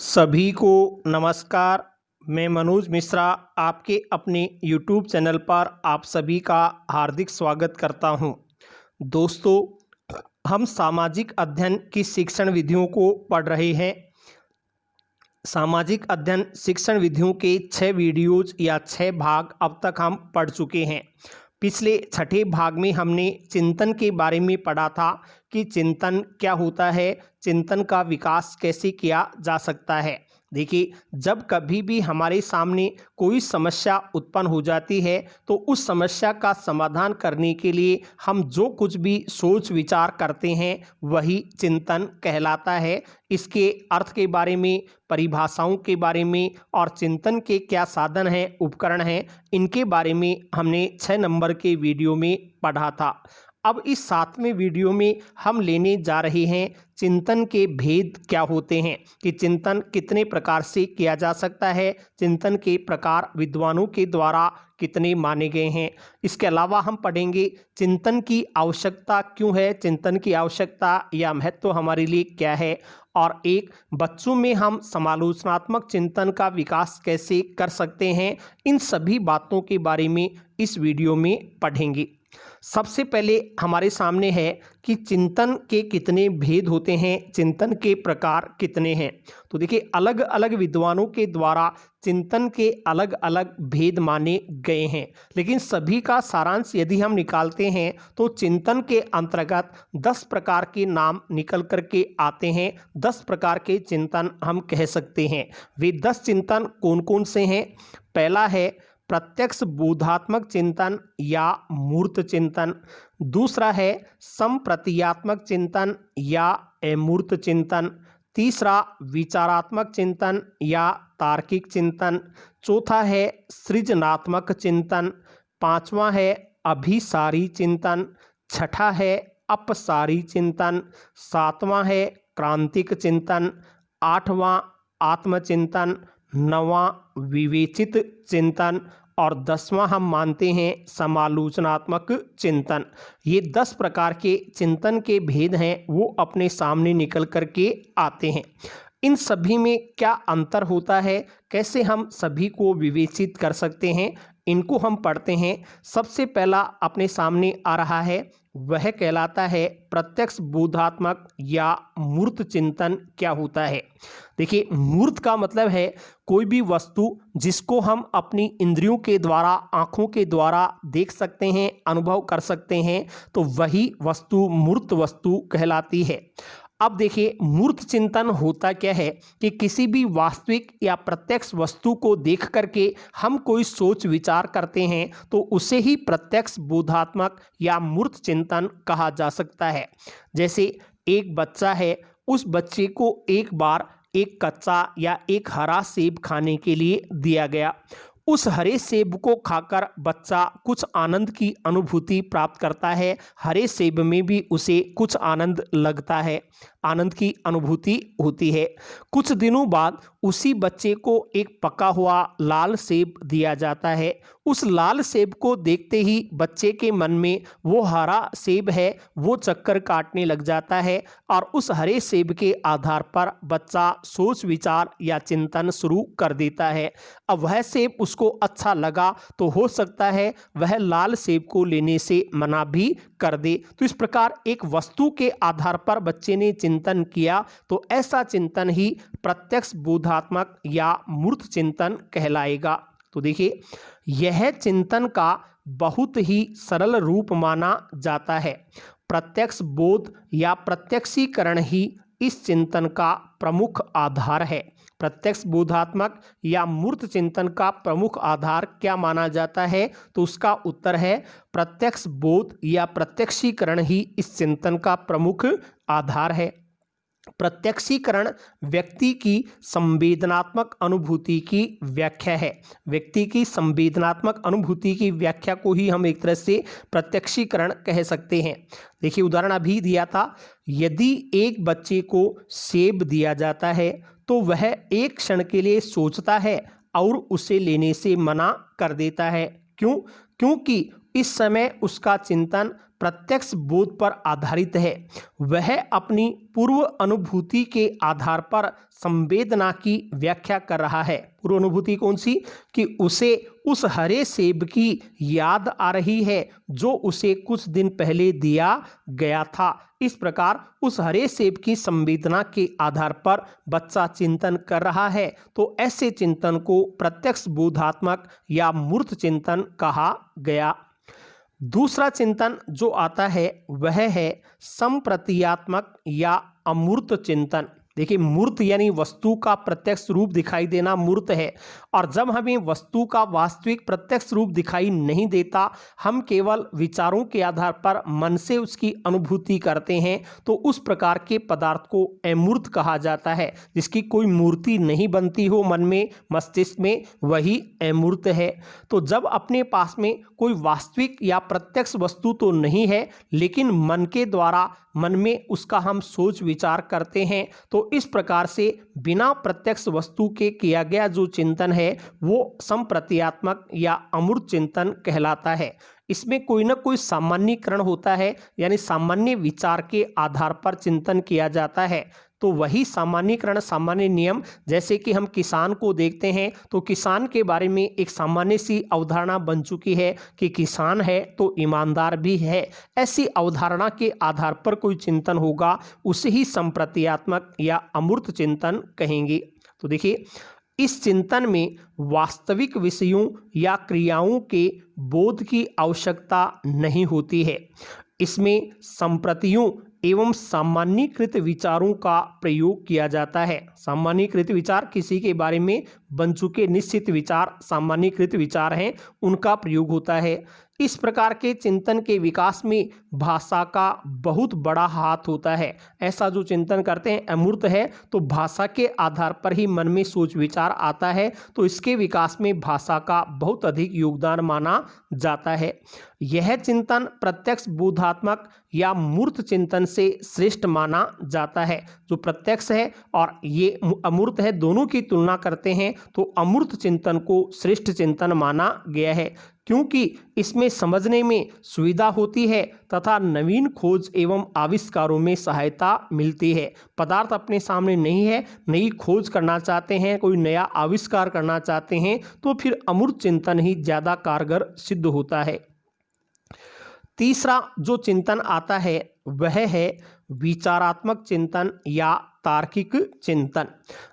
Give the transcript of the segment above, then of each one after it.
सभी को नमस्कार। मैं मनोज मिश्रा आपके अपने YouTube चैनल पर आप सभी का हार्दिक स्वागत करता हूं। दोस्तों, हम सामाजिक अध्ययन की शिक्षण विधियों को पढ़ रहे हैं। सामाजिक अध्ययन शिक्षण विधियों के 6 वीडियोज या 6 भाग अब तक हम पढ़ चुके हैं। पिछले छठे भाग में हमने चिंतन के बारे में पढ़ा था कि चिंतन क्या होता है, चिंतन का विकास कैसे किया जा सकता है। देखिए, जब कभी भी हमारे सामने कोई समस्या उत्पन्न हो जाती है तो उस समस्या का समाधान करने के लिए हम जो कुछ भी सोच विचार करते हैं वही चिंतन कहलाता है। इसके अर्थ के बारे में, परिभाषाओं के बारे में और चिंतन के क्या साधन हैं, उपकरण हैं, इनके बारे में हमने 6 नंबर के वीडियो में पढ़ा था। अब इस 7वें वीडियो में हम लेने जा रहे हैं चिंतन के भेद क्या होते हैं, कि चिंतन कितने प्रकार से किया जा सकता है, चिंतन के प्रकार विद्वानों के द्वारा कितने माने गए हैं। इसके अलावा हम पढ़ेंगे चिंतन की आवश्यकता क्यों है, चिंतन की आवश्यकता या महत्व हमारे लिए क्या है, और एक बच्चों में हम समालोचनात्मक चिंतन का विकास कैसे कर सकते हैं। इन सभी बातों के बारे में इस वीडियो में पढ़ेंगे। सबसे पहले हमारे सामने है कि चिंतन के कितने भेद होते हैं, चिंतन के प्रकार कितने हैं। तो देखिए, अलग अलग विद्वानों के द्वारा चिंतन के अलग अलग भेद माने गए हैं, लेकिन सभी का सारांश यदि हम निकालते हैं तो चिंतन के अंतर्गत 10 प्रकार के नाम निकल करके आते हैं। 10 प्रकार के चिंतन हम कह सकते हैं। वे 10 चिंतन कौन कौन से हैं? पहला है प्रत्यक्ष बोधात्मक चिंतन या मूर्त चिंतन। दूसरा है संप्रतीयात्मक चिंतन या अमूर्त चिंतन। तीसरा विचारात्मक चिंतन या तार्किक चिंतन। चौथा है सृजनात्मक चिंतन। पांचवा है अभिसारी चिंतन। छठा है अपसारी चिंतन। सातवां है क्रांतिक चिंतन। आठवां आत्मचिंतन। नवां विवेचित चिंतन और 10वां हम मानते हैं समालोचनात्मक चिंतन। ये 10 प्रकार के चिंतन के भेद हैं, वो अपने सामने निकल करके आते हैं। इन सभी में क्या अंतर होता है, कैसे हम सभी को विवेचित कर सकते हैं, इनको हम पढ़ते हैं। सबसे पहला अपने सामने आ रहा है, वह कहलाता है प्रत्यक्ष बोधात्मक या मूर्त चिंतन क्या होता है। देखिए, मूर्त का मतलब है कोई भी वस्तु जिसको हम अपनी इंद्रियों के द्वारा, आँखों के द्वारा देख सकते हैं, अनुभव कर सकते हैं, तो वही वस्तु मूर्त वस्तु कहलाती है। अब देखिए, मूर्त चिंतन होता क्या है कि किसी भी वास्तविक या प्रत्यक्ष वस्तु को देख करके हम कोई सोच विचार करते हैं तो उसे ही प्रत्यक्ष बोधात्मक या मूर्त चिंतन कहा जा सकता है। जैसे एक बच्चा है, उस बच्चे को एक बार एक कच्चा या एक हरा सेब खाने के लिए दिया गया। उस हरे सेब को खाकर बच्चा कुछ आनंद की अनुभूति प्राप्त करता है। हरे सेब में भी उसे कुछ आनंद लगता है, आनंद की अनुभूति होती है। कुछ दिनों बाद उसी बच्चे को एक पका हुआ लाल सेब दिया जाता है। उस लाल सेब को देखते ही बच्चे के मन में वो हरा सेब है वो चक्कर काटने लग जाता है और उस हरे सेब के आधार पर बच्चा सोच विचार या चिंतन शुरू कर देता है। अब वह सेब उसको अच्छा लगा तो हो सकता है वह लाल सेब को लेने से मना भी कर दे। तो इस प्रकार एक वस्तु के आधार पर बच्चे ने चिंतन किया, तो ऐसा चिंतन ही प्रत्यक्ष बोधात्मक या मूर्त चिंतन कहलाएगा। तो देखिए, यह चिंतन का बहुत ही सरल रूप माना जाता है। प्रत्यक्ष बोध या प्रत्यक्षीकरण ही इस चिंतन का प्रमुख आधार है। प्रत्यक्ष बोधात्मक या मूर्त चिंतन का प्रमुख आधार क्या माना जाता है, तो उसका उत्तर है प्रत्यक्ष बोध या प्रत्यक्षीकरण ही इस चिंतन का प्रमुख आधार है। प्रत्यक्षीकरण व्यक्ति की संवेदनात्मक अनुभूति की व्याख्या है। व्यक्ति की संवेदनात्मक अनुभूति की व्याख्या को ही हम एक तरह से प्रत्यक्षीकरण कह सकते हैं। देखिए, उदाहरण अभी दिया था, यदि एक बच्चे को सेब दिया जाता है तो वह एक क्षण के लिए सोचता है और उसे लेने से मना कर देता है। क्यों? क्योंकि इस समय उसका चिंतन प्रत्यक्ष बोध पर आधारित है। वह अपनी पूर्व अनुभूति के आधार पर संवेदना की व्याख्या कर रहा है। पूर्व अनुभूति कौन सी? कि उसे उस हरे सेब की याद आ रही है जो उसे कुछ दिन पहले दिया गया था। इस प्रकार उस हरे सेब की संवेदना के आधार पर बच्चा चिंतन कर रहा है। तो ऐसे चिंतन को प्रत्यक्ष बोधात्मक या मूर्त चिंतन कहा गया। दूसरा चिंतन जो आता है वह है संप्रतीयात्मक या अमूर्त चिंतन। देखिए, मूर्त यानी वस्तु का प्रत्यक्ष रूप दिखाई देना मूर्त है, और जब हमें वस्तु का वास्तविक प्रत्यक्ष रूप दिखाई नहीं देता, हम केवल विचारों के आधार पर मन से उसकी अनुभूति करते हैं, तो उस प्रकार के पदार्थ को अमूर्त कहा जाता है। जिसकी कोई मूर्ति नहीं बनती हो मन में, मस्तिष्क में, वही अमूर्त है। तो जब अपने पास में कोई वास्तविक या प्रत्यक्ष वस्तु तो नहीं है, लेकिन मन के द्वारा मन में उसका हम सोच विचार करते हैं, तो इस प्रकार से बिना प्रत्यक्ष वस्तु के किया गया जो चिंतन है वो संप्रतीयात्मक या अमूर्त चिंतन कहलाता है। इसमें कोई ना कोई सामान्यीकरण होता है, यानी सामान्य विचार के आधार पर चिंतन किया जाता है। तो वही सामान्यीकरण, सामान्य नियम, जैसे कि हम किसान को देखते हैं तो किसान के बारे में एक सामान्य सी अवधारणा बन चुकी है कि किसान है तो ईमानदार भी है। ऐसी अवधारणा के आधार पर कोई चिंतन होगा, उसे ही संप्रतीयात्मक या अमूर्त चिंतन कहेंगे। तो देखिए, इस चिंतन में वास्तविक विषयों या क्रियाओं के बोध की आवश्यकता नहीं होती है। इसमें संप्रतियों एवं सामान्यीकृत विचारों का प्रयोग किया जाता है। सामान्यीकृत विचार किसी के बारे में बन चुके निश्चित विचार सामान्यीकृत विचार हैं, उनका प्रयोग होता है। इस प्रकार के चिंतन के विकास में भाषा का बहुत बड़ा हाथ होता है। ऐसा जो चिंतन करते हैं अमूर्त है, तो भाषा के आधार पर ही मन में सोच विचार आता है, तो इसके विकास में भाषा का बहुत अधिक योगदान माना जाता है। यह चिंतन प्रत्यक्ष बोधात्मक या मूर्त चिंतन से श्रेष्ठ माना जाता है। जो प्रत्यक्ष है और ये अमूर्त है, दोनों की तुलना करते हैं तो अमूर्त चिंतन को श्रेष्ठ चिंतन माना गया है, क्योंकि इसमें समझने में सुविधा होती है तथा नवीन खोज एवं आविष्कारों में सहायता मिलती है। पदार्थ अपने सामने नहीं है, नई खोज करना चाहते हैं, कोई नया आविष्कार करना चाहते हैं, तो फिर अमूर्त चिंतन ही ज़्यादा कारगर सिद्ध होता है। तीसरा जो चिंतन आता है वह है विचारात्मक चिंतन या तार्किक चिंतन।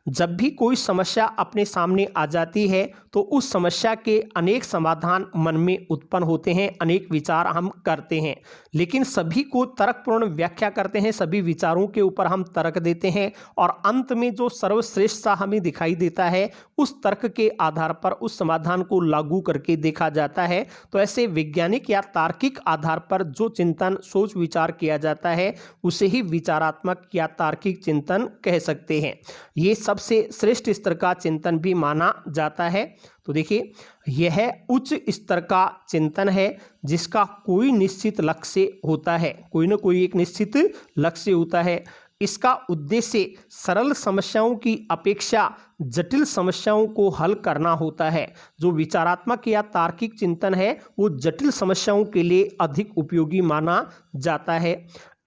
जब भी कोई समस्या अपने सामने आ जाती है तो उस समस्या के अनेक समाधान मन में उत्पन्न होते हैं, अनेक विचार हम करते हैं, लेकिन सभी को तर्कपूर्ण व्याख्या करते हैं, सभी विचारों के ऊपर हम तर्क देते हैं और अंत में जो सर्वश्रेष्ठ सा हमें दिखाई देता है उस तर्क के आधार पर उस समाधान को लागू करके देखा जाता है। तो ऐसे वैज्ञानिक या तार्किक आधार पर जो चिंतन सोच विचार किया जाता है उसे ही विचारात्मक या तार्किक चिंतन कह सकते हैं। ये सबसे श्रेष्ठ स्तर का चिंतन भी माना जाता है। तो देखिए, यह उच्च स्तर का चिंतन है जिसका कोई निश्चित लक्ष्य होता है, कोई ना कोई एक निश्चित लक्ष्य होता है। इसका उद्देश्य सरल समस्याओं की अपेक्षा जटिल समस्याओं को हल करना होता है। जो विचारात्मक या तार्किक चिंतन है वो जटिल समस्याओं के लिए अधिक उपयोगी माना जाता है।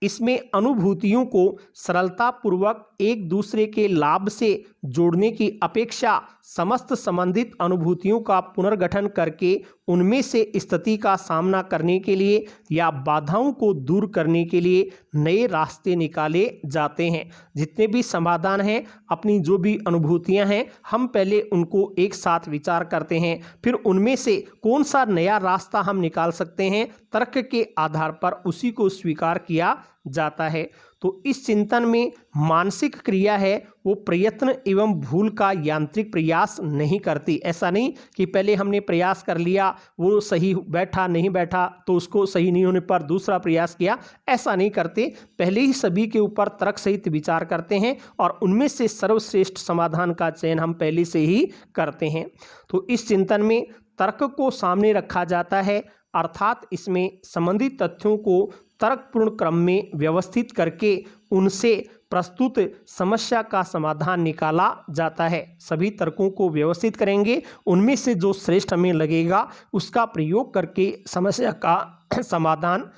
इसमें अनुभूतियों को सरलतापूर्वक एक दूसरे के लाभ से जोड़ने की अपेक्षा समस्त संबंधित अनुभूतियों का पुनर्गठन करके उनमें से स्थिति का सामना करने के लिए या बाधाओं को दूर करने के लिए नए रास्ते निकाले जाते हैं। जितने भी समाधान हैं, अपनी जो भी अनुभूतियां हैं, हम पहले उनको एक साथ विचार करते हैं, फिर उनमें से कौन सा नया रास्ता हम निकाल सकते हैं, तर्क के आधार पर उसी को स्वीकार किया जाता है। तो इस चिंतन में मानसिक क्रिया है वो प्रयत्न एवं भूल का यांत्रिक प्रयास नहीं करती। ऐसा नहीं कि पहले हमने प्रयास कर लिया, वो सही बैठा नहीं बैठा तो उसको सही नहीं होने पर दूसरा प्रयास किया, ऐसा नहीं करते। पहले ही सभी के ऊपर तर्क सहित विचार करते हैं और उनमें से सर्वश्रेष्ठ समाधान का चयन हम पहले से ही करते हैं। तो इस चिंतन में तर्क को सामने रखा जाता है, अर्थात इसमें संबंधित तथ्यों को तर्कपूर्ण क्रम में व्यवस्थित करके उनसे प्रस्तुत समस्या का समाधान निकाला जाता है। सभी तर्कों को व्यवस्थित करेंगे, उनमें से जो श्रेष्ठ हमें लगेगा उसका प्रयोग करके समस्या का समाधान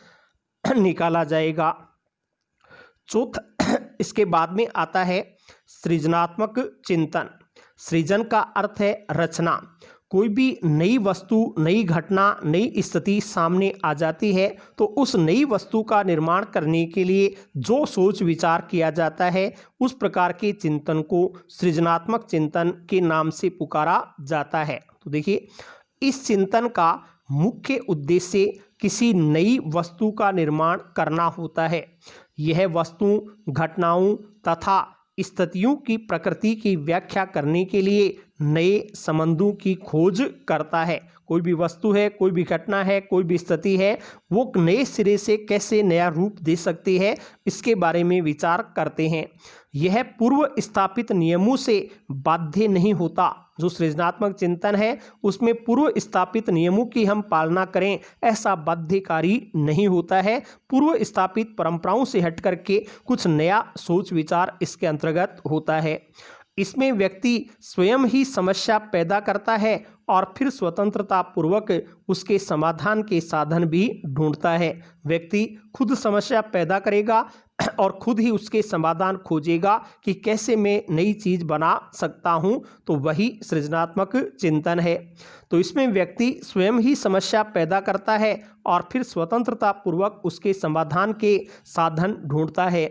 निकाला जाएगा। चौथा इसके बाद में आता है सृजनात्मक चिंतन। सृजन का अर्थ है रचना। कोई भी नई वस्तु, नई घटना, नई स्थिति सामने आ जाती है तो उस नई वस्तु का निर्माण करने के लिए जो सोच विचार किया जाता है उस प्रकार के चिंतन को सृजनात्मक चिंतन के नाम से पुकारा जाता है। तो देखिए, इस चिंतन का मुख्य उद्देश्य किसी नई वस्तु का निर्माण करना होता है। यह वस्तु, घटनाओं तथा स्थितियों की प्रकृति की व्याख्या करने के लिए नए संबंधों की खोज करता है। कोई भी वस्तु है, कोई भी घटना है, कोई भी स्थिति है, वो नए सिरे से कैसे नया रूप दे सकती है, इसके बारे में विचार करते हैं। यह पूर्व स्थापित नियमों से बाध्य नहीं होता। जो सृजनात्मक चिंतन है उसमें पूर्व स्थापित नियमों की हम पालना करें ऐसा बाध्यकारी नहीं होता है। पूर्व स्थापित परंपराओं से हट करके कुछ नया सोच विचार इसके अंतर्गत होता है। इसमें व्यक्ति स्वयं ही समस्या पैदा करता है और फिर स्वतंत्रता पूर्वक उसके समाधान के साधन भी ढूंढता है। व्यक्ति खुद समस्या पैदा करेगा और खुद ही उसके समाधान खोजेगा कि कैसे मैं नई चीज़ बना सकता हूँ, तो वही सृजनात्मक चिंतन है। तो इसमें व्यक्ति स्वयं ही समस्या पैदा करता है और फिर स्वतंत्रता पूर्वक उसके समाधान के साधन ढूंढता है।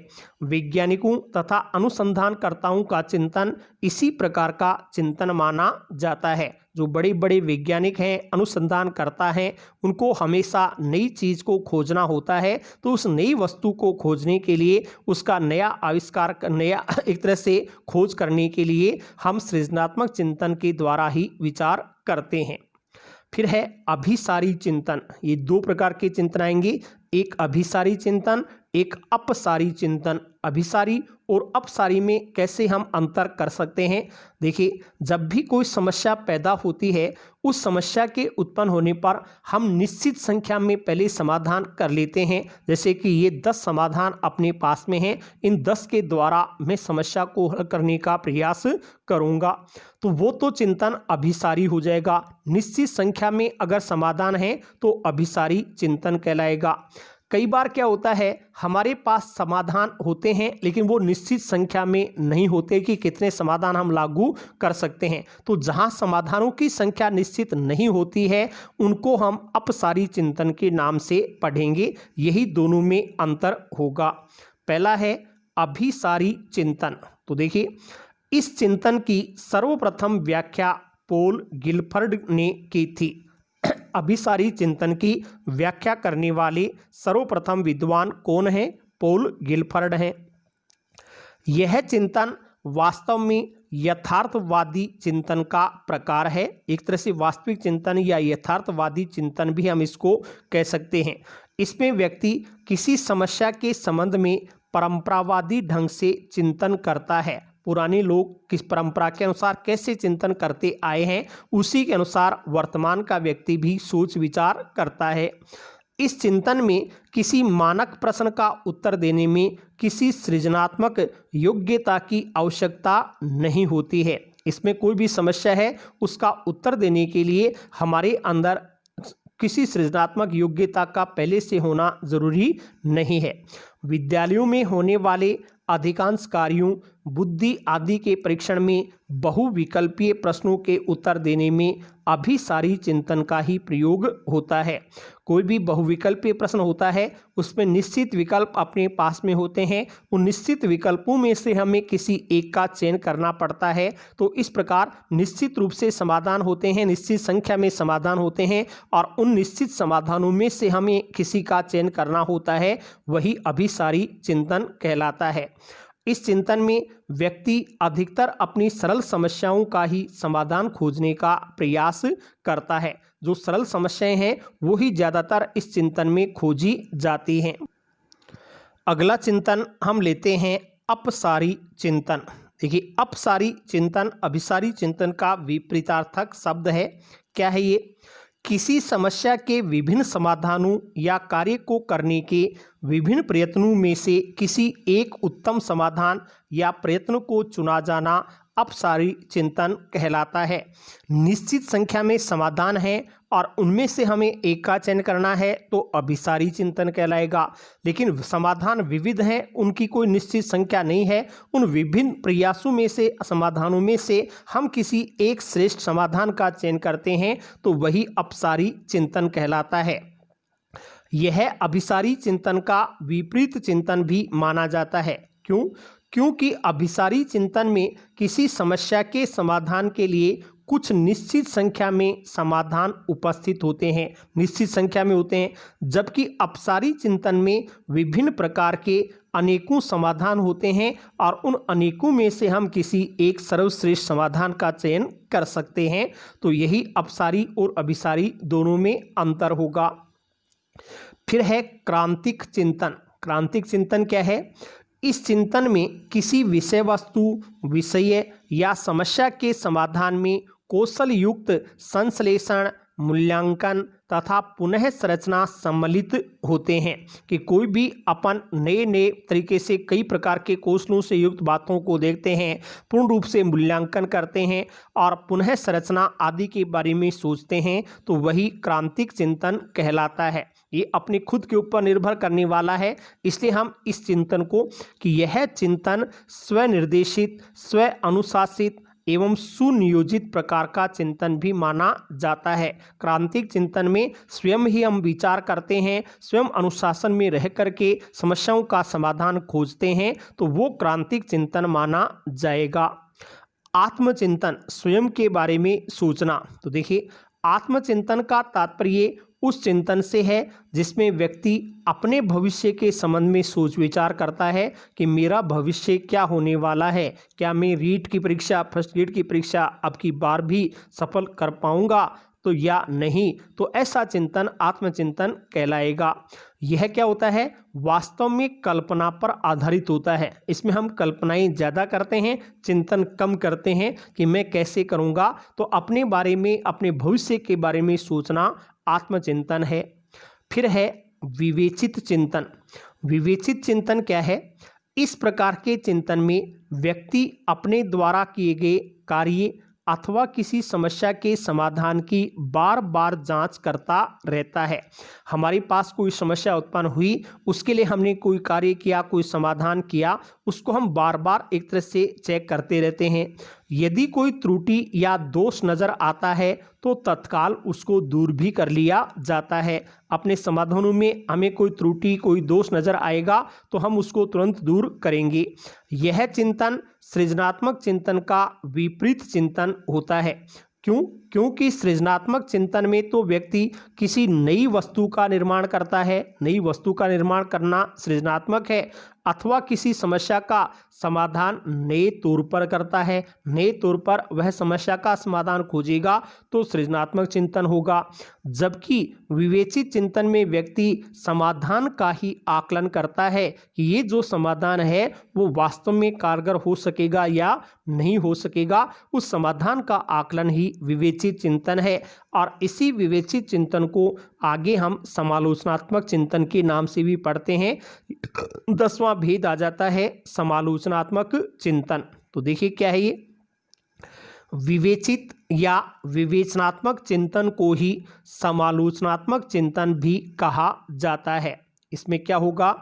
वैज्ञानिकों तथा अनुसंधानकर्ताओं का चिंतन इसी प्रकार का चिंतन माना जाता है। जो बड़े बड़े वैज्ञानिक हैं, अनुसंधानकर्ता हैं, उनको हमेशा नई चीज़ को खोजना होता है। तो उस नई वस्तु को खोजने के लिए, उसका नया आविष्कार, नया एक तरह से खोज करने के लिए हम सृजनात्मक चिंतन के द्वारा ही विचार करते हैं। फिर है अभिसारी चिंतन। ये दो प्रकार के चिंतन आएंगे, एक अभिसारी चिंतन, एक अपसारी चिंतन। अभिसारी और अपसारी में कैसे हम अंतर कर सकते हैं? देखिए, जब भी कोई समस्या पैदा होती है, उस समस्या के उत्पन्न होने पर हम निश्चित संख्या में पहले समाधान कर लेते हैं। जैसे कि ये 10 समाधान अपने पास में हैं, इन 10 के द्वारा मैं समस्या को हल करने का प्रयास करूँगा, तो वो तो चिंतन अभिसारी हो जाएगा। निश्चित संख्या में अगर समाधान है तो अभिसारी चिंतन कहलाएगा। कई बार क्या होता है, हमारे पास समाधान होते हैं लेकिन वो निश्चित संख्या में नहीं होते कि कितने समाधान हम लागू कर सकते हैं। तो जहाँ समाधानों की संख्या निश्चित नहीं होती है उनको हम अपसारी चिंतन के नाम से पढ़ेंगे। यही दोनों में अंतर होगा। पहला है अभिसारी चिंतन। तो देखिए, इस चिंतन की सर्वप्रथम व्याख्या पॉल गिलफर्ड ने की थी। अभिसारी चिंतन की व्याख्या करने वाले सर्वप्रथम विद्वान कौन हैं? पॉल गिलफर्ड हैं। यह चिंतन वास्तव में यथार्थवादी चिंतन का प्रकार है। एक तरह से वास्तविक चिंतन या यथार्थवादी चिंतन भी हम इसको कह सकते हैं। इसमें व्यक्ति किसी समस्या के संबंध में परंपरावादी ढंग से चिंतन करता है। पुराने लोग किस परंपरा के अनुसार कैसे चिंतन करते आए हैं, उसी के अनुसार वर्तमान का व्यक्ति भी सोच विचार करता है। इस चिंतन में किसी मानक प्रश्न का उत्तर देने में किसी सृजनात्मक योग्यता की आवश्यकता नहीं होती है। इसमें कोई भी समस्या है, उसका उत्तर देने के लिए हमारे अंदर किसी सृजनात्मक योग्यता का पहले से होना जरूरी नहीं है। विद्यालयों में होने वाले अधिकांश कार्यों, बुद्धि आदि के परीक्षण में बहुविकल्पीय प्रश्नों के उत्तर देने में अभिसारी चिंतन का ही प्रयोग होता है। कोई भी बहुविकल्पीय प्रश्न होता है, उसमें निश्चित विकल्प अपने पास में होते हैं। उन निश्चित विकल्पों में से हमें किसी एक का चयन करना पड़ता है। तो इस प्रकार निश्चित रूप से समाधान होते हैं, निश्चित संख्या में समाधान होते हैं और उन निश्चित समाधानों में से हमें किसी का चयन करना होता है, वही अभिसारी चिंतन कहलाता है। इस चिंतन में व्यक्ति अधिकतर अपनी सरल समस्याओं का ही समाधान खोजने का प्रयास करता है। जो सरल समस्याएं हैं वो ही ज़्यादातर इस चिंतन में खोजी जाती हैं। अगला चिंतन हम लेते हैं अपसारी चिंतन। देखिए, अपसारी चिंतन अभिसारी चिंतन का विपरीतार्थक शब्द है। क्या है ये? किसी समस्या के विभिन्न समाधानों या कार्य को करने के विभिन्न प्रयत्नों में से किसी एक उत्तम समाधान या प्रयत्न को चुना जाना अपसारी चिंतन कहलाता है। निश्चित संख्या में समाधान है और उनमें से हमें एक का चयन करना है तो अभिसारी चिंतन कहलाएगा। लेकिन समाधान विविध हैं, उनकी कोई निश्चित संख्या नहीं है। उन विभिन्न प्रयासों में से, समाधानों में से हम किसी एक श्रेष्ठ समाधान का चयन करते हैं तो वही अपसारी चिंतन कहलाता है। यह अभिसारी चिंतन का विपरीत चिंतन भी माना जाता है। क्यों? क्योंकि अभिसारी चिंतन में किसी समस्या के समाधान के लिए कुछ निश्चित संख्या में समाधान उपस्थित होते हैं, निश्चित संख्या में होते हैं, जबकि अपसारी चिंतन में विभिन्न प्रकार के अनेकों समाधान होते हैं और उन अनेकों में से हम किसी एक सर्वश्रेष्ठ समाधान का चयन कर सकते हैं। तो यही अपसारी और अभिसारी दोनों में अंतर होगा। फिर है क्रांतिक चिंतन। क्रांतिक चिंतन क्या है? इस चिंतन में किसी विषय वस्तु, विषय या समस्या के समाधान में कौशल युक्त संश्लेषण, मूल्यांकन तथा पुनः संरचना सम्मिलित होते हैं कि कोई भी अपन नए नए तरीके से कई प्रकार के कौशलों से युक्त बातों को देखते हैं, पूर्ण रूप से मूल्यांकन करते हैं और पुनः संरचना आदि के बारे में सोचते हैं, तो वही क्रांतिक चिंतन कहलाता है। ये अपने खुद के ऊपर निर्भर करने वाला है, इसलिए हम इस चिंतन को कि यह चिंतन स्वनिर्देशित, स्व अनुशासित एवं सुनियोजित प्रकार का चिंतन भी माना जाता है। क्रांतिक चिंतन में स्वयं ही हम विचार करते हैं, स्वयं अनुशासन में रह करके समस्याओं का समाधान खोजते हैं, तो वो क्रांतिक चिंतन माना जाएगा। आत्मचिंतन, स्वयं के बारे में सोचना। तो देखिए, आत्मचिंतन का तात्पर्य उस चिंतन से है जिसमें व्यक्ति अपने भविष्य के संबंध में सोच विचार करता है कि मेरा भविष्य क्या होने वाला है, क्या मैं रीट की परीक्षा, फर्स्ट ग्रेड की परीक्षा अब की बार भी सफल कर पाऊंगा तो या नहीं। तो ऐसा चिंतन आत्मचिंतन कहलाएगा। यह क्या होता है? वास्तव में कल्पना पर आधारित होता है। इसमें हम कल्पनाएं ज़्यादा करते हैं, चिंतन कम करते हैं कि मैं कैसे करूँगा। तो अपने बारे में, अपने भविष्य के बारे में सोचना आत्मचिंतन है। फिर है विवेचित चिंतन। विवेचित चिंतन क्या है? इस प्रकार के चिंतन में व्यक्ति अपने द्वारा किए गए कार्य अथवा किसी समस्या के समाधान की बार बार जांच करता रहता है। हमारे पास कोई समस्या उत्पन्न हुई, उसके लिए हमने कोई कार्य किया, कोई समाधान किया, उसको हम बार बार एक तरह से चेक करते रहते हैं। यदि कोई त्रुटि या दोष नज़र आता है तो तत्काल उसको दूर भी कर लिया जाता है। अपने समाधानों में हमें कोई त्रुटि, कोई दोष नज़र आएगा तो हम उसको तुरंत दूर करेंगे। यह चिंतन सृजनात्मक चिंतन का विपरीत चिंतन होता है। क्यों? क्योंकि सृजनात्मक चिंतन में तो व्यक्ति किसी नई वस्तु का निर्माण करता है, नई वस्तु का निर्माण करना सृजनात्मक है, अथवा किसी समस्या का समाधान नए तौर पर करता है, नए तौर पर वह समस्या का समाधान खोजेगा तो सृजनात्मक चिंतन होगा। जबकि विवेचित चिंतन में व्यक्ति समाधान का ही आकलन करता है कि ये जो समाधान है वो वास्तव में कारगर हो सकेगा या नहीं हो सकेगा। उस समाधान का आकलन ही विवेचित चिंतन है और इसी विवेचित चिंतन को आगे हम समालोचनात्मक चिंतन के नाम से भी पढ़ते हैं। 10वां भेद आ जाता है समालोचनात्मक चिंतन। तो देखिए क्या है ये? विवेचित या विवेचनात्मक चिंतन को ही समालोचनात्मक चिंतन भी कहा जाता है। इसमें क्या होगा?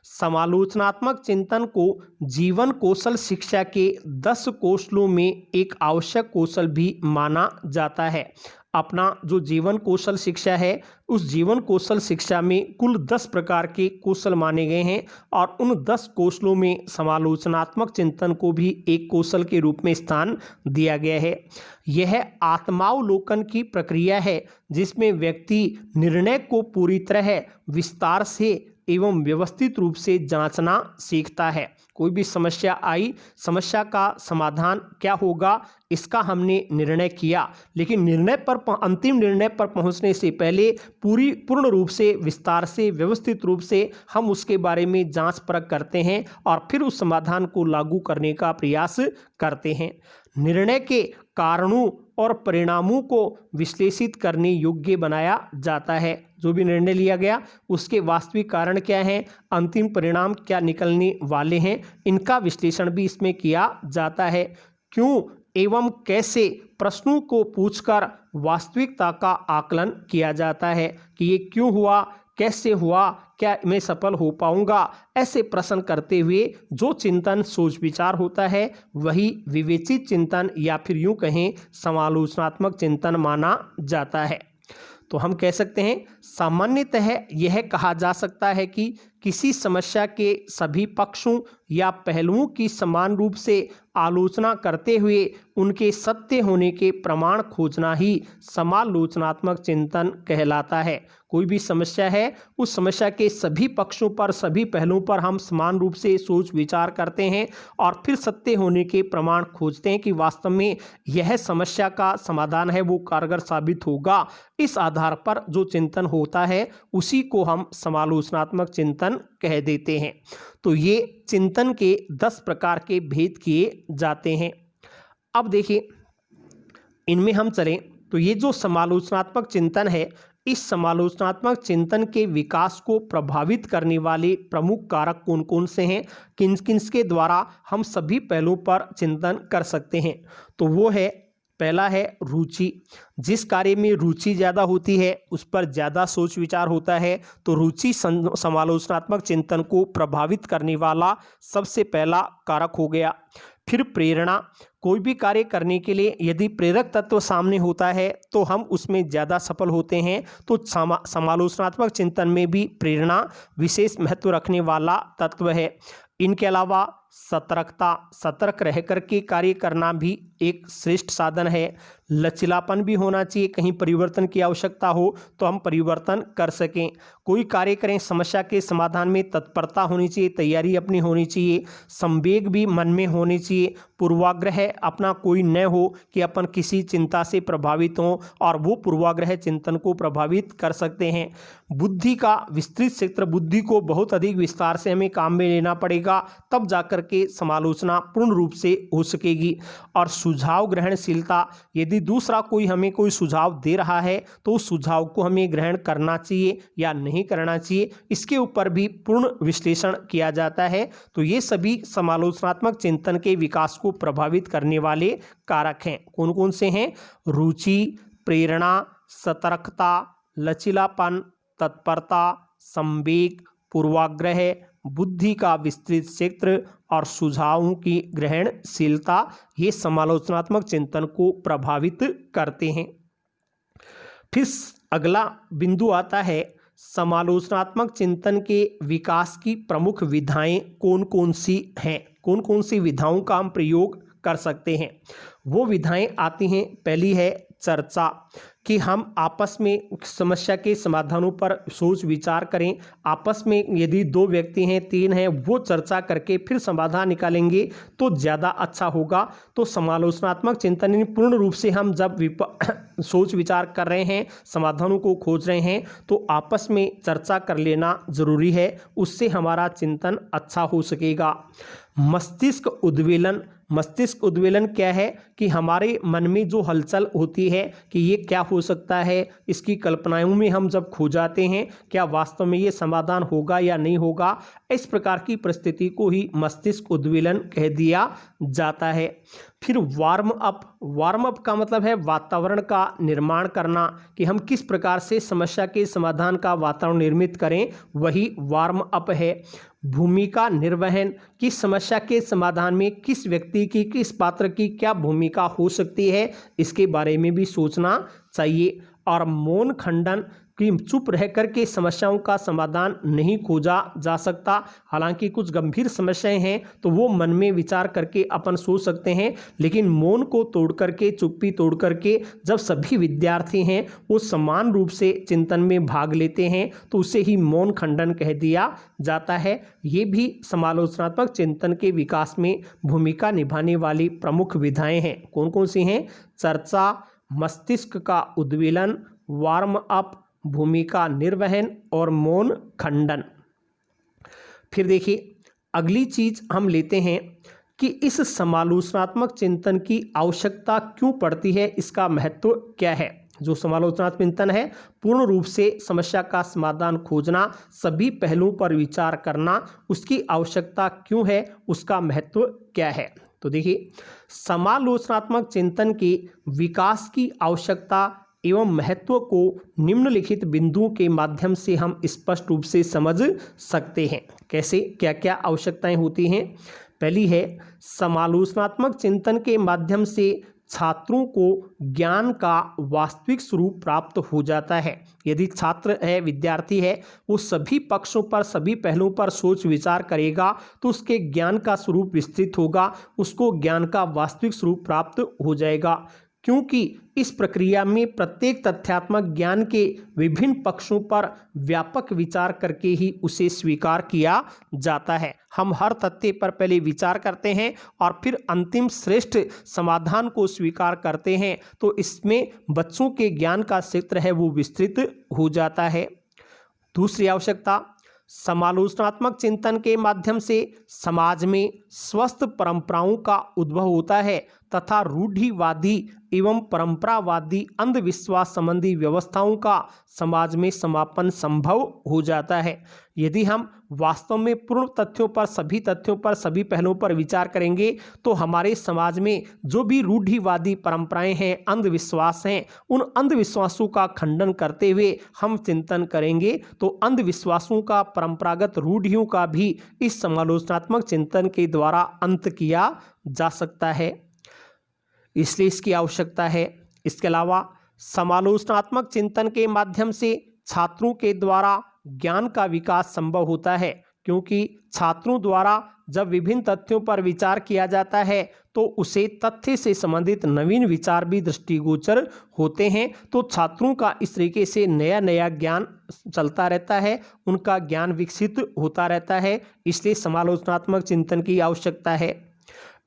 समालोचनात्मक चिंतन को जीवन कौशल शिक्षा के 10 कौशलों में एक आवश्यक कौशल भी माना जाता है। अपना जो जीवन कौशल शिक्षा है, उस जीवन कौशल शिक्षा में कुल 10 प्रकार के कौशल माने गए हैं और उन 10 कौशलों में समालोचनात्मक चिंतन को भी एक कौशल के रूप में स्थान दिया गया है। यह आत्मावलोकन की प्रक्रिया है जिसमें व्यक्ति निर्णय को पूरी तरह विस्तार से एवं व्यवस्थित रूप से जांचना सीखता है। कोई भी समस्या आई, समस्या का समाधान क्या होगा इसका हमने निर्णय किया, लेकिन अंतिम निर्णय पर पहुंचने से पहले पूर्ण रूप से, विस्तार से, व्यवस्थित रूप से हम उसके बारे में जांच परख करते हैं और फिर उस समाधान को लागू करने का प्रयास करते हैं। निर्णय के कारणों और परिणामों को विश्लेषित करने योग्य बनाया जाता है। जो भी निर्णय लिया गया उसके वास्तविक कारण क्या हैं, अंतिम परिणाम क्या निकलने वाले हैं, इनका विश्लेषण भी इसमें किया जाता है। क्यों? एवं कैसे प्रश्नों को पूछकर वास्तविकता का आकलन किया जाता है कि ये क्यों हुआ, कैसे हुआ, क्या मैं सफल हो पाऊंगा। ऐसे प्रश्न करते हुए जो चिंतन सोच विचार होता है वही विवेचित चिंतन या फिर यूं कहें समालोचनात्मक चिंतन माना जाता है। तो हम कह सकते हैं सामान्यतः यह कहा जा सकता है कि किसी समस्या के सभी पक्षों या पहलुओं की समान रूप से आलोचना करते हुए उनके सत्य होने के प्रमाण खोजना ही समालोचनात्मक चिंतन कहलाता है। कोई भी समस्या है, उस समस्या के सभी पक्षों पर, सभी पहलुओं पर हम समान रूप से सोच विचार करते हैं और फिर सत्य होने के प्रमाण खोजते हैं कि वास्तव में यह समस्या का समाधान है वो कारगर साबित होगा। इस आधार पर जो चिंतन होता है उसी को हम समालोचनात्मक चिंतन कह देते हैं। तो ये चिंतन के 10 प्रकार के भेद किए जाते हैं। अब देखिए, इनमें हम चलें तो ये जो समालोचनात्मक चिंतन है, इस समालोचनात्मक चिंतन के विकास को प्रभावित करने वाले प्रमुख कारक कौन कौन से हैं, किन किन के द्वारा हम सभी पहलुओं पर चिंतन कर सकते हैं। तो वो है, पहला है रुचि। जिस कार्य में रुचि ज़्यादा होती है उस पर ज़्यादा सोच विचार होता है, तो रुचि समालोचनात्मक चिंतन को प्रभावित करने वाला सबसे पहला कारक हो गया। फिर प्रेरणा। कोई भी कार्य करने के लिए यदि प्रेरक तत्व सामने होता है तो हम उसमें ज़्यादा सफल होते हैं। तो समालोचनात्मक चिंतन में भी प्रेरणा विशेष महत्व रखने वाला तत्व है। इनके अलावा सतर्कता, सतर्क रह करके कार्य करना भी एक श्रेष्ठ साधन है। लचीलापन भी होना चाहिए, कहीं परिवर्तन की आवश्यकता हो तो हम परिवर्तन कर सकें। कोई कार्य करें, समस्या के समाधान में तत्परता होनी चाहिए, तैयारी अपनी होनी चाहिए। संवेग भी मन में होनी चाहिए, पूर्वाग्रह अपना कोई न हो कि अपन किसी चिंता से प्रभावित हों और वो पूर्वाग्रह चिंतन को प्रभावित कर सकते हैं। बुद्धि का विस्तृत क्षेत्र, बुद्धि को बहुत अधिक विस्तार से हमें काम में लेना पड़ेगा, तब जाकर के समालोचना पूर्ण रूप से हो सकेगी। और सुझाव ग्रहणशीलता, यदि दूसरा कोई हमें कोई सुझाव दे रहा है तो उस सुझाव को हमें ग्रहण करना चाहिए या नहीं करना चाहिए, इसके ऊपर भी पूर्ण विश्लेषण किया जाता है। तो ये सभी समालोचनात्मक चिंतन के विकास को प्रभावित करने वाले कारक हैं। कौन कौन से हैं? रुचि, प्रेरणा, सतर्कता, लचीलापन, तत्परता, संवेग, पूर्वाग्रह, बुद्धि का विस्तृत क्षेत्र और सुझावों की ग्रहणशीलता, ये समालोचनात्मक चिंतन को प्रभावित करते हैं। फिर अगला बिंदु आता है समालोचनात्मक चिंतन के विकास की प्रमुख विधाएं कौन कौन सी हैं, कौन कौन सी विधाओं का हम प्रयोग कर सकते हैं। वो विधाएं आती हैं, पहली है चर्चा, कि हम आपस में समस्या के समाधानों पर सोच विचार करें। आपस में यदि 2 व्यक्ति हैं, 3 हैं, वो चर्चा करके फिर समाधान निकालेंगे तो ज़्यादा अच्छा होगा। तो समालोचनात्मक चिंतन में पूर्ण रूप से हम जब सोच विचार कर रहे हैं, समाधानों को खोज रहे हैं, तो आपस में चर्चा कर लेना ज़रूरी है, उससे हमारा चिंतन अच्छा हो सकेगा। मस्तिष्क उद्वेलन, मस्तिष्क उद्वेलन क्या है कि हमारे मन में जो हलचल होती है कि ये क्या हो सकता है, इसकी कल्पनाओं में हम जब खो जाते हैं, क्या वास्तव में ये समाधान होगा या नहीं होगा, इस प्रकार की परिस्थिति को ही मस्तिष्क उद्वेलन कह दिया जाता है। फिर वार्म अप, वार्म अप का मतलब है वातावरण का निर्माण करना, कि हम किस प्रकार से समस्या के समाधान का वातावरण निर्मित करें, वही वार्म अप है। भूमिका निर्वहन, किस समस्या के समाधान में किस व्यक्ति की, किस पात्र की क्या भूमिका हो सकती है, इसके बारे में भी सोचना चाहिए। और मौन खंडन, कि चुप रह कर के समस्याओं का समाधान नहीं खोजा जा सकता। हालांकि कुछ गंभीर समस्याएं हैं तो वो मन में विचार करके अपन सोच सकते हैं, लेकिन मौन को तोड़ करके, चुप्पी तोड़ करके जब सभी विद्यार्थी हैं वो समान रूप से चिंतन में भाग लेते हैं तो उसे ही मौन खंडन कह दिया जाता है। ये भी समालोचनात्मक चिंतन के विकास में भूमिका निभाने वाली प्रमुख विधाएं हैं। कौन कौन सी हैं? चर्चा, मस्तिष्क का उद्वेलन, वार्म अप, भूमिका निर्वहन और मौन खंडन। फिर देखिए, अगली चीज हम लेते हैं कि इस समालोचनात्मक चिंतन की आवश्यकता क्यों पड़ती है, इसका महत्व क्या है। जो समालोचनात्मक चिंतन है, पूर्ण रूप से समस्या का समाधान खोजना, सभी पहलुओं पर विचार करना, उसकी आवश्यकता क्यों है, उसका महत्व क्या है। तो देखिए, समालोचनात्मक चिंतन के विकास की आवश्यकता एवं महत्व को निम्नलिखित बिंदुओं के माध्यम से हम स्पष्ट रूप से समझ सकते हैं। कैसे, क्या क्या आवश्यकताएं होती हैं? पहली है, समालोचनात्मक चिंतन के माध्यम से छात्रों को ज्ञान का वास्तविक स्वरूप प्राप्त हो जाता है। यदि छात्र है, विद्यार्थी है, वो सभी पक्षों पर, सभी पहलुओं पर सोच विचार करेगा तो उसके ज्ञान का स्वरूप विस्तृत होगा, उसको ज्ञान का वास्तविक स्वरूप प्राप्त हो जाएगा। क्योंकि इस प्रक्रिया में प्रत्येक तथ्यात्मक ज्ञान के विभिन्न पक्षों पर व्यापक विचार करके ही उसे स्वीकार किया जाता है। हम हर तथ्य पर पहले विचार करते हैं और फिर अंतिम श्रेष्ठ समाधान को स्वीकार करते हैं, तो इसमें बच्चों के ज्ञान का क्षेत्र है वो विस्तृत हो जाता है। दूसरी आवश्यकता, समालोचनात्मक चिंतन के माध्यम से समाज में स्वस्थ परंपराओं का उद्भव होता है तथा रूढ़िवादी एवं परंपरावादी अंधविश्वास संबंधी व्यवस्थाओं का समाज में समापन संभव हो जाता है। यदि हम वास्तव में पूर्ण तथ्यों पर, सभी तथ्यों पर, सभी पहलुओं पर विचार करेंगे तो हमारे समाज में जो भी रूढ़िवादी परंपराएं हैं, अंधविश्वास हैं, उन अंधविश्वासों का खंडन करते हुए हम चिंतन करेंगे तो अंधविश्वासों का, परंपरागत रूढ़ियों का भी इस समालोचनात्मक चिंतन के द्वारा अंत किया जा सकता है, इसलिए इसकी आवश्यकता है। इसके अलावा समालोचनात्मक चिंतन के माध्यम से छात्रों के द्वारा ज्ञान का विकास संभव होता है, क्योंकि छात्रों द्वारा जब विभिन्न तथ्यों पर विचार किया जाता है तो उसे तथ्य से संबंधित नवीन विचार भी दृष्टिगोचर होते हैं। तो छात्रों का इस तरीके से नया नया ज्ञान चलता रहता है, उनका ज्ञान विकसित होता रहता है, इसलिए समालोचनात्मक चिंतन की आवश्यकता है।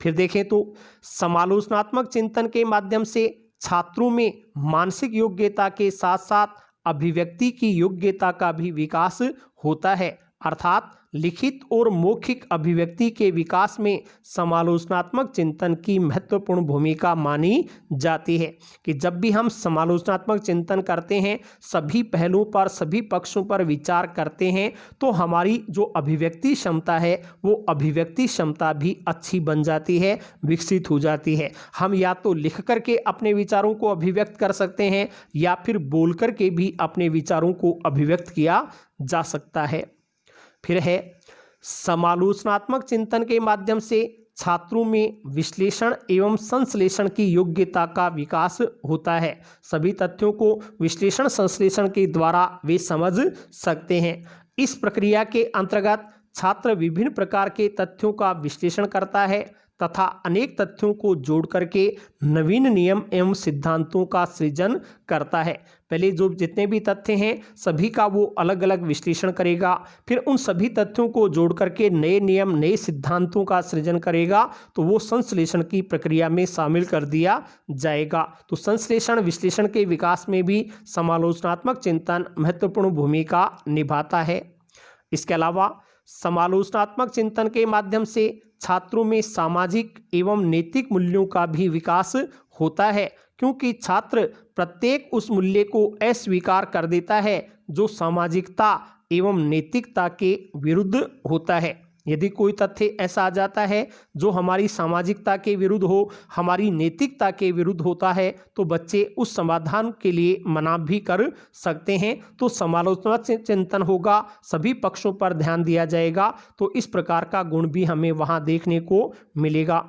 फिर देखें तो समालोचनात्मक चिंतन के माध्यम से छात्रों में मानसिक योग्यता के साथ साथ अभिव्यक्ति की योग्यता का भी विकास होता है, अर्थात लिखित और मौखिक अभिव्यक्ति के विकास में समालोचनात्मक चिंतन की महत्वपूर्ण भूमिका मानी जाती है। कि जब भी हम समालोचनात्मक चिंतन करते हैं, सभी पहलुओं पर, सभी पक्षों पर विचार करते हैं, तो हमारी जो अभिव्यक्ति क्षमता है वो अभिव्यक्ति क्षमता भी अच्छी बन जाती है, विकसित हो जाती है। हम या तो लिख करके अपने विचारों को अभिव्यक्त कर सकते हैं या फिर बोल करके भी अपने विचारों को अभिव्यक्त किया जा सकता है। फिर है, समालोचनात्मक चिंतन के माध्यम से छात्रों में विश्लेषण एवं संश्लेषण की योग्यता का विकास होता है। सभी तथ्यों को विश्लेषण संश्लेषण के द्वारा वे समझ सकते हैं। इस प्रक्रिया के अंतर्गत छात्र विभिन्न प्रकार के तथ्यों का विश्लेषण करता है तथा अनेक तथ्यों को जोड़ करके नवीन नियम एवं सिद्धांतों का सृजन करता है। पहले जो जितने भी तथ्य हैं सभी का वो अलग अलग विश्लेषण करेगा, फिर उन सभी तथ्यों को जोड़ करके नए नियम, नए सिद्धांतों का सृजन करेगा, तो वो संश्लेषण की प्रक्रिया में शामिल कर दिया जाएगा। तो संश्लेषण विश्लेषण के विकास में भी समालोचनात्मक चिंतन महत्वपूर्ण भूमिका निभाता है। इसके अलावा समालोचनात्मक चिंतन के माध्यम से छात्रों में सामाजिक एवं नैतिक मूल्यों का भी विकास होता है, क्योंकि छात्र प्रत्येक उस मूल्य को अस्वीकार कर देता है जो सामाजिकता एवं नैतिकता के विरुद्ध होता है। यदि कोई तथ्य ऐसा आ जाता है जो हमारी सामाजिकता के विरुद्ध हो, हमारी नैतिकता के विरुद्ध होता है, तो बच्चे उस समाधान के लिए मना भी कर सकते हैं। तो समालोचना चिंतन होगा, सभी पक्षों पर ध्यान दिया जाएगा, तो इस प्रकार का गुण भी हमें वहाँ देखने को मिलेगा।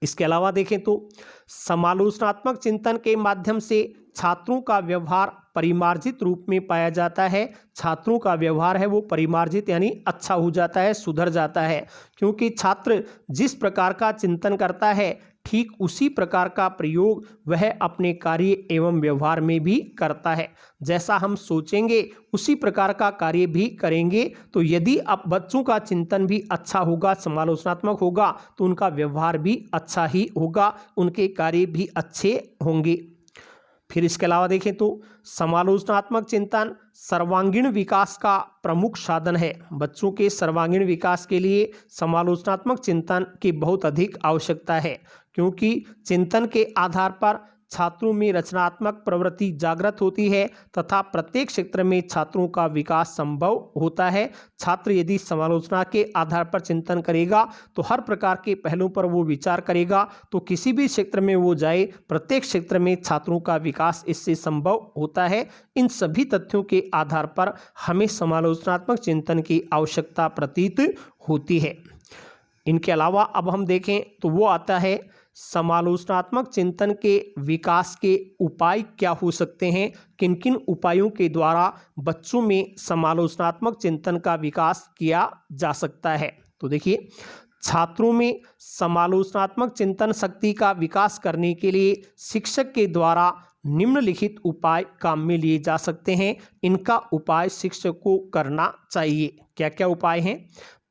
इसके अलावा देखें तो समालोचनात्मक चिंतन के माध्यम से छात्रों का व्यवहार परिमार्जित रूप में पाया जाता है। छात्रों का व्यवहार है वो परिमार्जित यानी अच्छा हो जाता है, सुधर जाता है, क्योंकि छात्र जिस प्रकार का चिंतन करता है ठीक उसी प्रकार का प्रयोग वह अपने कार्य एवं व्यवहार में भी करता है। जैसा हम सोचेंगे उसी प्रकार का कार्य भी करेंगे। तो यदि अब बच्चों का चिंतन भी अच्छा होगा, समालोचनात्मक होगा, तो उनका व्यवहार भी अच्छा ही होगा, उनके कार्य भी अच्छे होंगे। फिर इसके अलावा देखें तो समालोचनात्मक चिंतन सर्वांगीण विकास का प्रमुख साधन है। बच्चों के सर्वांगीण विकास के लिए समालोचनात्मक चिंतन की बहुत अधिक आवश्यकता है, क्योंकि चिंतन के आधार पर छात्रों में रचनात्मक प्रवृत्ति जागृत होती है तथा प्रत्येक क्षेत्र में छात्रों का विकास संभव होता है। छात्र यदि समालोचना के आधार पर चिंतन करेगा तो हर प्रकार के पहलुओं पर वो विचार करेगा, तो किसी भी क्षेत्र में वो जाए, प्रत्येक क्षेत्र में छात्रों का विकास इससे संभव होता है। इन सभी तथ्यों के आधार पर हमें समालोचनात्मक चिंतन की आवश्यकता प्रतीत होती है। इनके अलावा अब हम देखें तो वो आता है समालोचनात्मक चिंतन के विकास के उपाय क्या हो सकते हैं, किन किन उपायों के द्वारा बच्चों में समालोचनात्मक चिंतन का विकास किया जा सकता है। तो देखिए, छात्रों में समालोचनात्मक चिंतन शक्ति का विकास करने के लिए शिक्षक के द्वारा निम्नलिखित उपाय काम में लिए जा सकते हैं। इनका उपाय शिक्षक को करना चाहिए। क्या क्या उपाय हैं?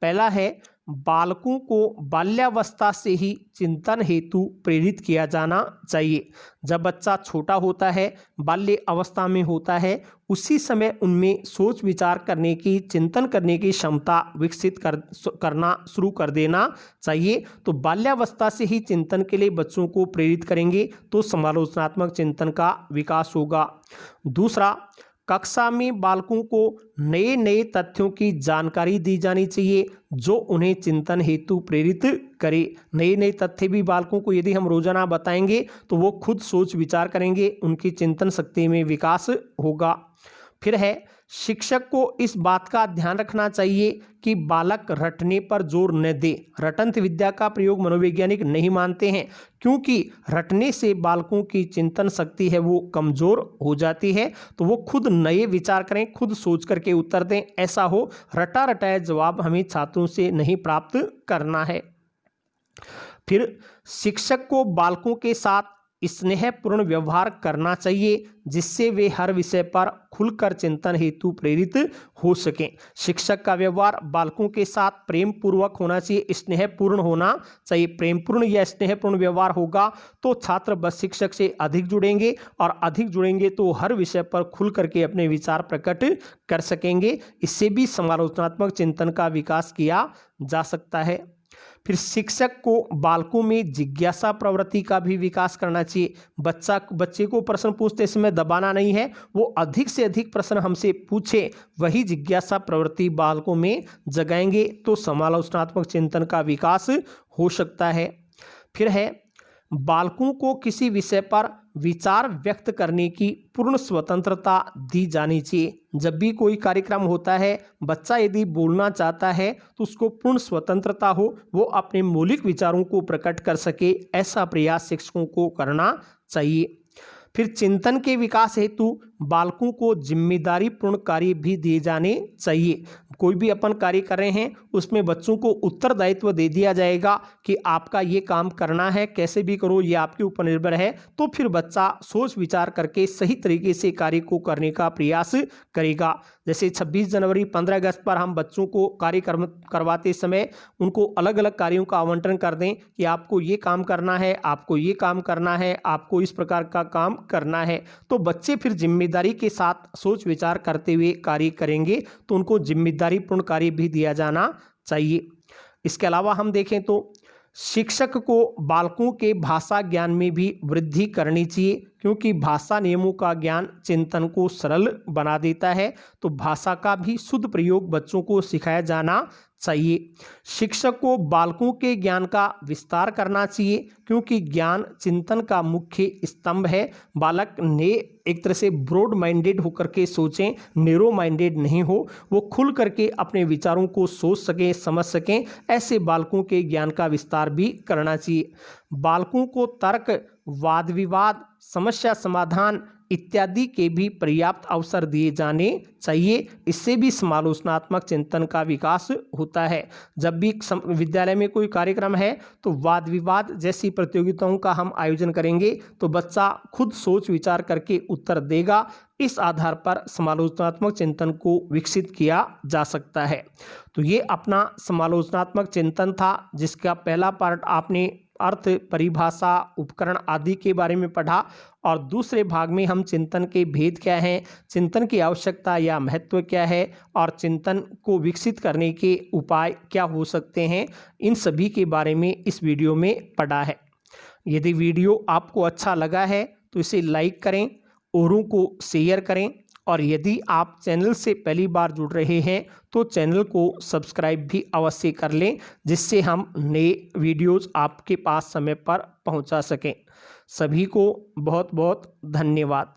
पहला है, बालकों को बाल्यावस्था से ही चिंतन हेतु प्रेरित किया जाना चाहिए। जब बच्चा छोटा होता है, बाल्य अवस्था में होता है, उसी समय उनमें सोच विचार करने की, चिंतन करने की क्षमता विकसित करना शुरू कर देना चाहिए। तो बाल्यावस्था से ही चिंतन के लिए बच्चों को प्रेरित करेंगे तो समालोचनात्मक चिंतन का विकास होगा। दूसरा, कक्षा में बालकों को नए नए तथ्यों की जानकारी दी जानी चाहिए जो उन्हें चिंतन हेतु प्रेरित करे। नए नए तथ्य भी बालकों को यदि हम रोजाना बताएंगे तो वो खुद सोच विचार करेंगे, उनकी चिंतन शक्ति में विकास होगा। फिर है, शिक्षक को इस बात का ध्यान रखना चाहिए कि बालक रटने पर जोर न दे। रटंत विद्या का प्रयोग मनोवैज्ञानिक नहीं मानते हैं, क्योंकि रटने से बालकों की चिंतन शक्ति है वो कमजोर हो जाती है। तो वो खुद नए विचार करें, खुद सोच करके उत्तर दें। ऐसा हो, रटा रटाया जवाब हमें छात्रों से नहीं प्राप्त करना है। फिर शिक्षक को बालकों के साथ स्नेहपूर्ण व्यवहार करना चाहिए जिससे वे हर विषय पर खुलकर चिंतन हेतु प्रेरित हो सकें। शिक्षक का व्यवहार बालकों के साथ प्रेम पूर्वक होना चाहिए, स्नेहपूर्ण होना चाहिए। प्रेमपूर्ण या स्नेहपूर्ण व्यवहार होगा तो छात्र बस शिक्षक से अधिक जुड़ेंगे, और अधिक जुड़ेंगे तो हर विषय पर खुल करके अपने विचार प्रकट कर सकेंगे। इससे भी समालोचनात्मक चिंतन का विकास किया जा सकता है। फिर शिक्षक को बालकों में जिज्ञासा प्रवृत्ति का भी विकास करना चाहिए। बच्चे को प्रश्न पूछते समय दबाना नहीं है, वो अधिक से अधिक प्रश्न हमसे पूछे, वही जिज्ञासा प्रवृत्ति बालकों में जगाएंगे तो समालोचनात्मक चिंतन का विकास हो सकता है। फिर है, बालकों को किसी विषय पर विचार व्यक्त करने की पूर्ण स्वतंत्रता दी जानी चाहिए। जब भी कोई कार्यक्रम होता है, बच्चा यदि बोलना चाहता है तो उसको पूर्ण स्वतंत्रता हो, वो अपने मौलिक विचारों को प्रकट कर सके, ऐसा प्रयास शिक्षकों को करना चाहिए। फिर चिंतन के विकास हेतु बालकों को जिम्मेदारी पूर्ण कार्य भी दिए जाने चाहिए। कोई भी अपन कार्य कर रहे हैं उसमें बच्चों को उत्तरदायित्व दे दिया जाएगा कि आपका ये काम करना है, कैसे भी करो, ये आपके ऊपर निर्भर है। तो फिर बच्चा सोच विचार करके सही तरीके से कार्य को करने का प्रयास करेगा। जैसे 26 जनवरी 15 अगस्त पर हम बच्चों को कार्य करवाते समय उनको अलग अलग कार्यों का आवंटन कर दें कि आपको ये काम करना है, आपको ये काम करना है, आपको इस प्रकार का काम करना है, तो बच्चे फिर जिम्मेदारी के साथ सोच विचार करते हुए कार्य करेंगे। तो उनको जिम्मेदारी पूर्ण कार्य भी दिया जाना चाहिए। इसके अलावा हम देखें तो शिक्षक को बालकों के भाषा ज्ञान में भी वृद्धि करनी चाहिए, क्योंकि भाषा नियमों का ज्ञान चिंतन को सरल बना देता है। तो भाषा का भी शुद्ध प्रयोग बच्चों को सिखाया जाना चाहिए। शिक्षक को बालकों के ज्ञान का विस्तार करना चाहिए, क्योंकि ज्ञान चिंतन का मुख्य स्तंभ है। बालक ने एक तरह से ब्रॉड माइंडेड होकर के सोचें, नैरो माइंडेड नहीं हो, वो खुल करके अपने विचारों को सोच सकें, समझ सकें। ऐसे बालकों के ज्ञान का विस्तार भी करना चाहिए। बालकों को तर्क, वाद विवाद, समस्या समाधान इत्यादि के भी पर्याप्त अवसर दिए जाने चाहिए। इससे भी समालोचनात्मक चिंतन का विकास होता है। जब भी विद्यालय में कोई कार्यक्रम है तो वाद विवाद जैसी प्रतियोगिताओं का हम आयोजन करेंगे तो बच्चा खुद सोच विचार करके उत्तर देगा। इस आधार पर समालोचनात्मक चिंतन को विकसित किया जा सकता है। तो ये अपना समालोचनात्मक चिंतन था, जिसका पहला पार्ट आपने अर्थ, परिभाषा, उपकरण आदि के बारे में पढ़ा, और दूसरे भाग में हम चिंतन के भेद क्या हैं, चिंतन की आवश्यकता या महत्व क्या है, और चिंतन को विकसित करने के उपाय क्या हो सकते हैं, इन सभी के बारे में इस वीडियो में पढ़ा है। यदि वीडियो आपको अच्छा लगा है तो इसे लाइक करें, औरों को शेयर करें और यदि आप चैनल से पहली बार जुड़ रहे हैं तो चैनल को सब्सक्राइब भी अवश्य कर लें, जिससे हम नए वीडियोज़ आपके पास समय पर पहुंचा सकें। सभी को बहुत बहुत धन्यवाद।